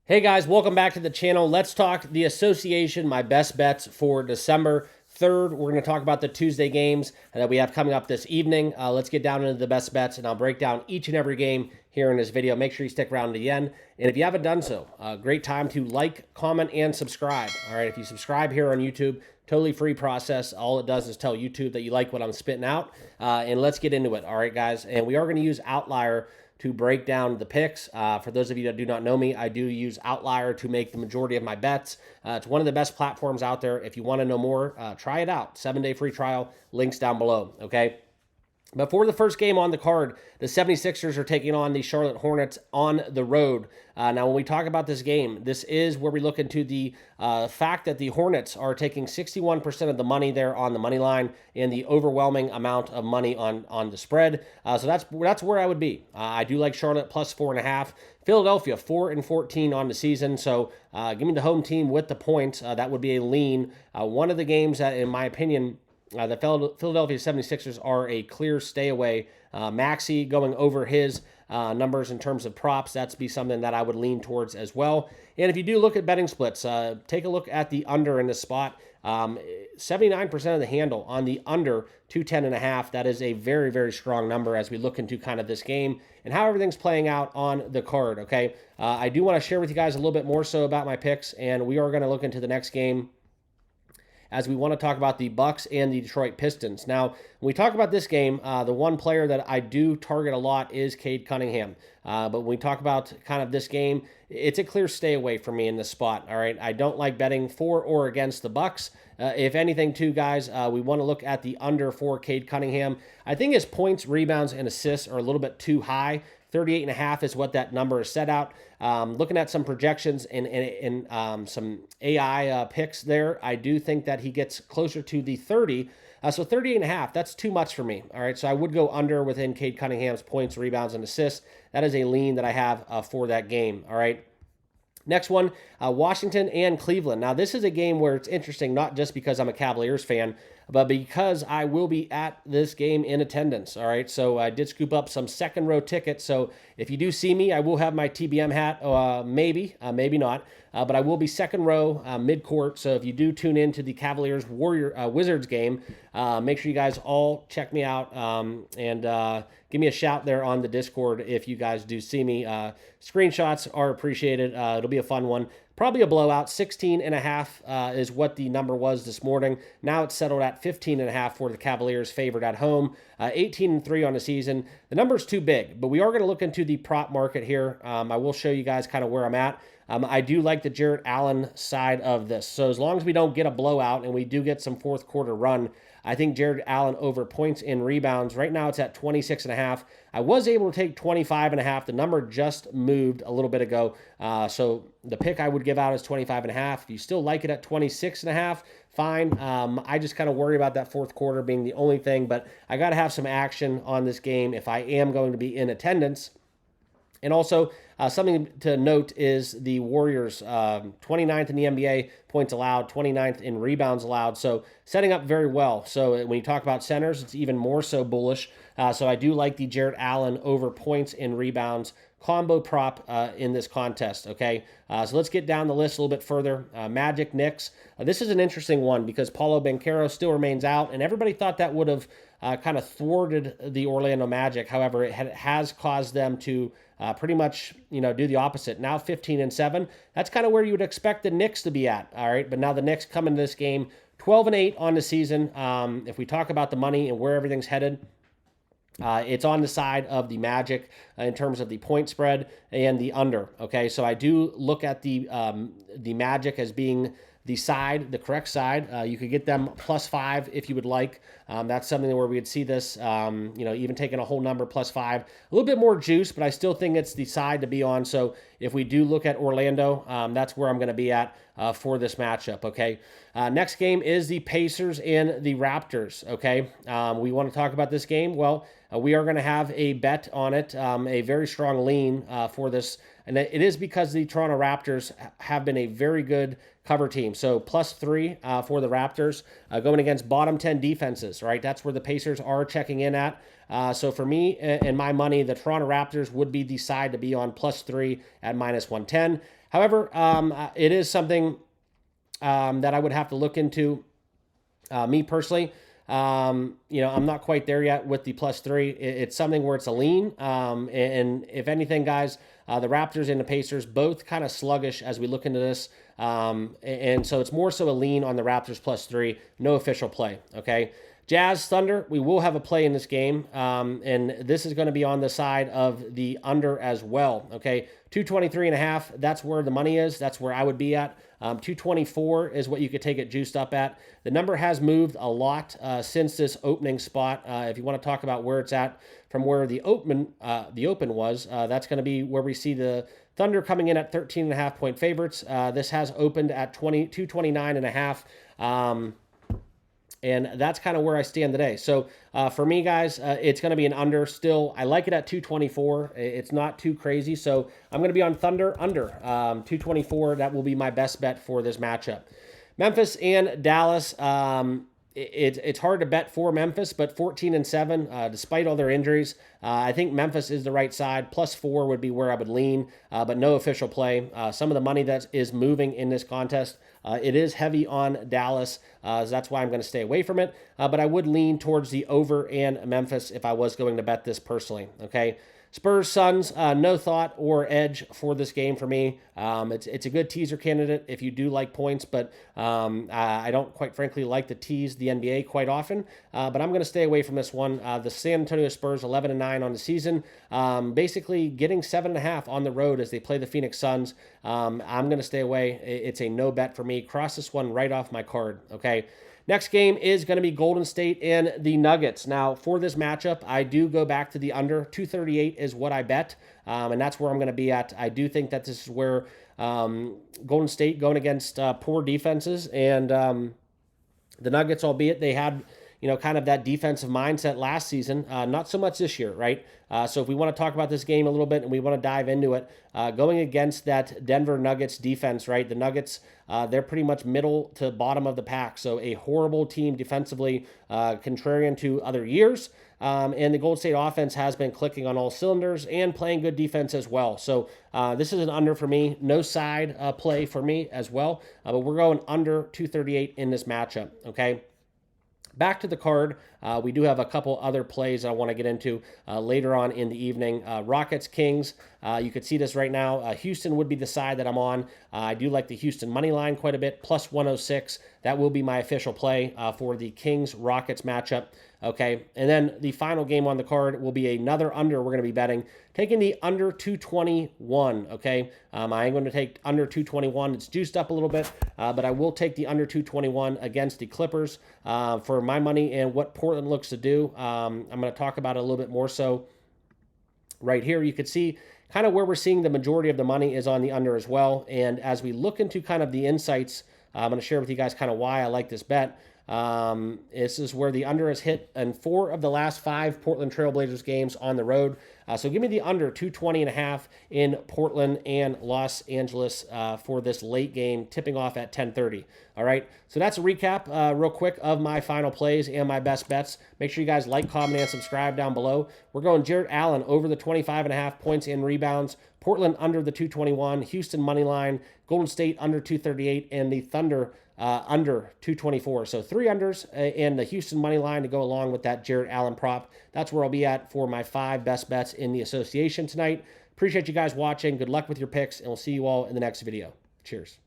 Hey guys, welcome back to the channel. Let's talk the association, my best bets for December 3rd. We're going to talk about the Tuesday games that we have coming up this evening. Let's get down into the best bets, and I'll break down each and every game here in this video. Make sure you stick around to the end. And if you haven't done so, great time to like, comment, and subscribe. All right, if you subscribe here on YouTube, totally free process. All it does is tell YouTube that you like what I'm spitting out. And let's get into it. All right, guys. And we are going to use Outlier to break down the picks. For those of you that do not know me, I do use Outlier to make the majority of my bets. It's one of the best platforms out there. If you want to know more, try it out. 7-day free trial, links down below, okay? But for the first game on the card, the 76ers are taking on the Charlotte Hornets on the road. Now, when we talk about this game, this is where we look into the fact that the Hornets are taking 61% of the money there on the money line and the overwhelming amount of money on the spread. So that's where I would be. I do like Charlotte plus 4.5. Philadelphia 4-14 on the season. So give me the home team with the points. That would be a lean. One of the games that, in my opinion, the Philadelphia 76ers are a clear stay away. Maxey going over his numbers in terms of props, that's be something that I would lean towards as well. And if you do look at betting splits, take a look at the under in this spot. 79% of the handle on the under 210.5. That is a very, very strong number as we look into kind of this game and how everything's playing out on the card, okay? I do want to share with you guys a little bit more so about my picks, and we are going to look into the next game as we want to talk about the Bucks and the Detroit Pistons. Now, when we talk about this game, the one player that I do target a lot is Cade Cunningham. But when we talk about kind of this game, it's a clear stay away for me in this spot, all right? I don't like betting for or against the Bucks. If anything, too, guys, we want to look at the under for Cade Cunningham. I think his points, rebounds, and assists are a little bit too high. 38.5 is what that number is set out. Looking at some projections and some AI picks there, I do think that he gets closer to the 30. So 38.5, that's too much for me. All right, so I would go under within Cade Cunningham's points, rebounds, and assists. That is a lean that I have for that game. All right. Next one, Washington and Cleveland. Now, this is a game where it's interesting, not just because I'm a Cavaliers fan, but because I will be at this game in attendance, all right? So I did scoop up some second-row tickets, so if you do see me, I will have my TBM hat, maybe not, but I will be second row, mid-court, so if you do tune in to the Cavaliers-Wizards game, make sure you guys all check me out and give me a shout there on the Discord if you guys do see me. Screenshots are appreciated. It'll be a fun one. Probably a blowout. 16.5 is what the number was this morning. Now it's settled at 15.5 for the Cavaliers favored at home. 18-3 on the season. The number's too big, but we are going to look into the prop market here. I will show you guys kind of where I'm at. I do like the Jarrett Allen side of this. So as long as we don't get a blowout and we do get some fourth quarter run, I think Jarrett Allen over points and rebounds. Right now it's at 26.5. I was able to take 25.5. The number just moved a little bit ago. So the pick I would give out is 25.5. If you still like it at 26.5, fine. I just kind of worry about that fourth quarter being the only thing, but I got to have some action on this game if I am going to be in attendance. And also, something to note is the Warriors, 29th in the NBA, points allowed, 29th in rebounds allowed. So setting up very well. So when you talk about centers, it's even more so bullish. So I do like the Jarrett Allen over points and rebounds combo prop in this contest, okay? So let's get down the list a little bit further. Magic, Knicks. This is an interesting one because Paulo Banchero still remains out, and everybody thought that would have kind of thwarted the Orlando Magic. However, it has caused them to pretty much, do the opposite. Now 15-7. That's kind of where you would expect the Knicks to be at, all right? But now the Knicks come into this game 12-8 on the season. If we talk about the money and where everything's headed, it's on the side of the Magic in terms of the point spread and the under, okay? So I do look at the Magic as being the correct side. You could get them +5 if you would like. That's something where we would see this, even taking a whole number +5. A little bit more juice, but I still think it's the side to be on. So if we do look at Orlando, that's where I'm going to be at for this matchup, okay? Next game is the Pacers and the Raptors, okay? We want to talk about this game. Well, we are going to have a bet on it, a very strong lean for this and it is because the Toronto Raptors have been a very good cover team. So +3 for the Raptors going against bottom 10 defenses, right? That's where the Pacers are checking in at. So for me and my money, the Toronto Raptors would be the side to be on +3 at -110. However, it is something that I would have to look into. Me personally, I'm not quite there yet with the +3. It's something where it's a lean. And if anything, guys, the Raptors and the Pacers both kind of sluggish as we look into this. And so it's more so a lean on the Raptors +3. No official play. Okay. Jazz Thunder, we will have a play in this game, and this is going to be on the side of the under as well, okay? 223.5, that's where the money is. That's where I would be at. 224 is what you could take it juiced up at. The number has moved a lot since this opening spot. If you want to talk about where it's at from where the open was, that's going to be where we see the Thunder coming in at 13.5-point favorites. This has opened at 229.5. And that's kind of where I stand today. So for me, guys, it's going to be an under still. I like it at 224. It's not too crazy. So I'm going to be on Thunder under 224. That will be my best bet for this matchup. Memphis and Dallas. It's hard to bet for Memphis, but 14-7, despite all their injuries, I think Memphis is the right side. +4 would be where I would lean, but no official play. Some of the money that is moving in this contest, it is heavy on Dallas, so that's why I'm going to stay away from it. But I would lean towards the over and Memphis if I was going to bet this personally. Okay. Spurs, Suns, no thought or edge for this game for me. It's a good teaser candidate if you do like points, but I don't quite frankly like to tease the NBA quite often. But I'm going to stay away from this one. The San Antonio Spurs, 11-9 on the season, basically getting 7.5 on the road as they play the Phoenix Suns. I'm going to stay away. It's a no bet for me. Cross this one right off my card. Okay. Next game is going to be Golden State and the Nuggets. Now, for this matchup, I do go back to the under. 238 is what I bet, and that's where I'm going to be at. I do think that this is where Golden State going against poor defenses, and the Nuggets, albeit they had kind of that defensive mindset last season, not so much this year, right? So if we want to talk about this game a little bit and we want to dive into it, going against that Denver Nuggets defense, right? The Nuggets, they're pretty much middle to bottom of the pack. So a horrible team defensively, contrarian to other years. And the Golden State offense has been clicking on all cylinders and playing good defense as well. So this is an under for me. No side play for me as well. But we're going under 238 in this matchup, okay? Back to the card, we do have a couple other plays I want to get into later on in the evening. Rockets, Kings, you could see this right now. Houston would be the side that I'm on. I do like the Houston money line quite a bit, +106. That will be my official play for the Kings-Rockets matchup. Okay, and then the final game on the card will be another under we're going to be betting, taking the under 221, okay? I am going to take under 221. It's juiced up a little bit, but I will take the under 221 against the Clippers for my money and what Portland looks to do. I'm going to talk about it a little bit more so right here. You could see kind of where we're seeing the majority of the money is on the under as well, and as we look into kind of the insights, I'm going to share with you guys kind of why I like this bet. This is where the under has hit in 4 of the last 5 Portland Trailblazers games on the road. So give me the under 220.5 in Portland and Los Angeles for this late game, tipping off at 10:30. All right. So that's a recap real quick of my final plays and my best bets. Make sure you guys like, comment, and subscribe down below. We're going Jarrett Allen over the 25.5 points and rebounds. Portland under the 221. Houston money line. Golden State under 238. And the Thunder under 224. So 3 unders and the Houston money line to go along with that Jarrett Allen prop. That's where I'll be at for my 5 best bets in the association tonight. Appreciate you guys watching. Good luck with your picks, and we'll see you all in the next video. Cheers.